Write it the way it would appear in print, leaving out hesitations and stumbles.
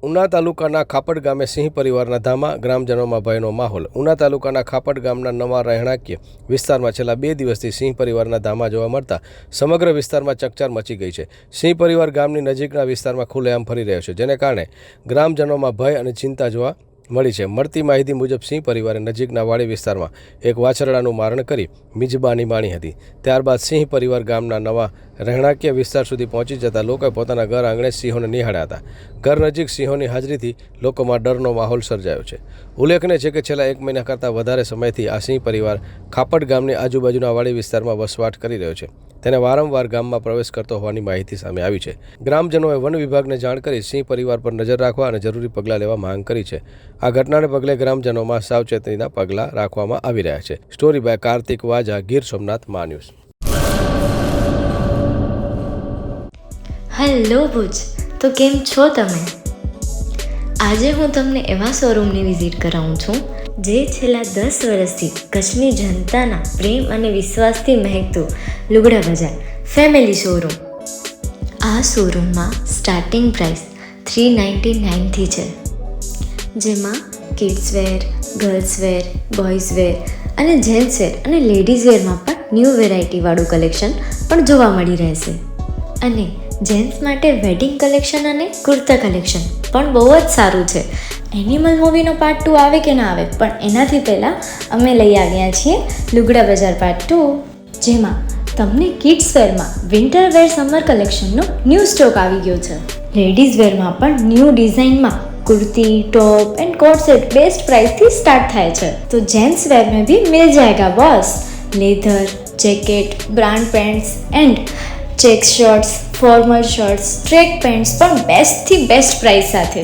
ઉના તાલુકાના ખાપડ ગામે સિંહ પરિવારના ધામા, ગ્રામજનોમાં ભયનો માહોલ। ઉના તાલુકાના ખાપડ ગામના નવા રહેણાંક વિસ્તારમાં છેલ્લા 2 દિવસથી સિંહ પરિવારના ધામા જોવા મળતા સમગ્ર વિસ્તારમાં ચકચાર મચી ગઈ છે। સિંહ પરિવાર ગામની નજીકના વિસ્તારમાં ખુલ્લેઆમ ફરી રહ્યો છે, જેને કારણે ગ્રામજનોમાં ભય અને ચિંતા જોવા મળી છે। મળતી માહિતી મુજબ સિંહ પરિવારે નજીકના વાડી વિસ્તારમાં એક વાછરડાનું મારણ કરી મિજબાની માણી હતી। ત્યારબાદ સિંહ પરિવાર ગામના નવા રહેણાંકીય વિસ્તાર સુધી પહોંચી જતા લોકોએ પોતાના ઘર આંગણે સિંહોને નિહાળ્યા હતા। ઘર નજીક સિંહોની હાજરીથી લોકોમાં ડરનો માહોલ સર્જાયો છે। ઉલ્લેખનીય છે કે છેલ્લા 1 મહિના કરતાં વધારે સમયથી આ સિંહ પરિવાર ખાપડ ગામની આજુબાજુના વાડી વિસ્તારમાં વસવાટ કરી રહ્યો છે। તેને વારંવાર ગામમાં પ્રવેશ કરતો હોવાની માહિતી સામે આવી છે। ગ્રામજનોએ વન વિભાગને જાણ કરી સિંહ પરિવાર પર નજર રાખવા અને જરૂરી પગલાં લેવા માંગ કરી છે। આ ઘટનાને પગલે ગ્રામજનોમાં સાવચેતીના પગલાં રાખવામાં આવી રહ્યા છે। સ્ટોરી બાય કાર્તિક વાજા, ગીર સોમનાથ મા ન્યૂઝ। હેલો ભુજ, તો કેમ છો તમે? આજે હું તમને એવા શોરૂમની વિઝિટ કરાવું છું જે છેલ્લા 10 વર્ષથી કચ્છની જનતાના પ્રેમ અને વિશ્વાસથી મહેકતું લુગડા બજાર ફેમિલી શોરૂમ। આ શોરૂમમાં સ્ટાર્ટિંગ પ્રાઇસ 399થી છે, જેમાં kids wear, girls wear, boys wear અને જેન્ટ્સ વેર અને લેડીઝ વેરમાં પણ ન્યૂ વેરાયટીવાળું કલેક્શન પણ જોવા મળી રહેશે। અને જેન્ટ્સ માટે વેડિંગ કલેક્શન અને કુર્તા કલેક્શન પણ બહુ જ સારું છે। એનિમલ મૂવીનો પાર્ટ 2 આવે કે ના આવે, પણ એનાથી પહેલાં અમે લઈ આવ્યા છીએ લુગડા બજાર પાર્ટ 2, જેમાં તમને કિડ્સ વેરમાં વિન્ટર વેર સમર કલેક્શનનો ન્યૂ સ્ટોક આવી ગયો છે। લેડીઝ વેરમાં પણ ન્યૂ ડિઝાઇનમાં kurti, top and coat set best price थी स्टार्ट थाय छे। तो जेंट्स वेर में भी मिल जाएगा boss. Leather, jacket, brand pants and check shirts, formal shirts, track pants पर बेस्ट थी बेस्ट प्राइस साथे।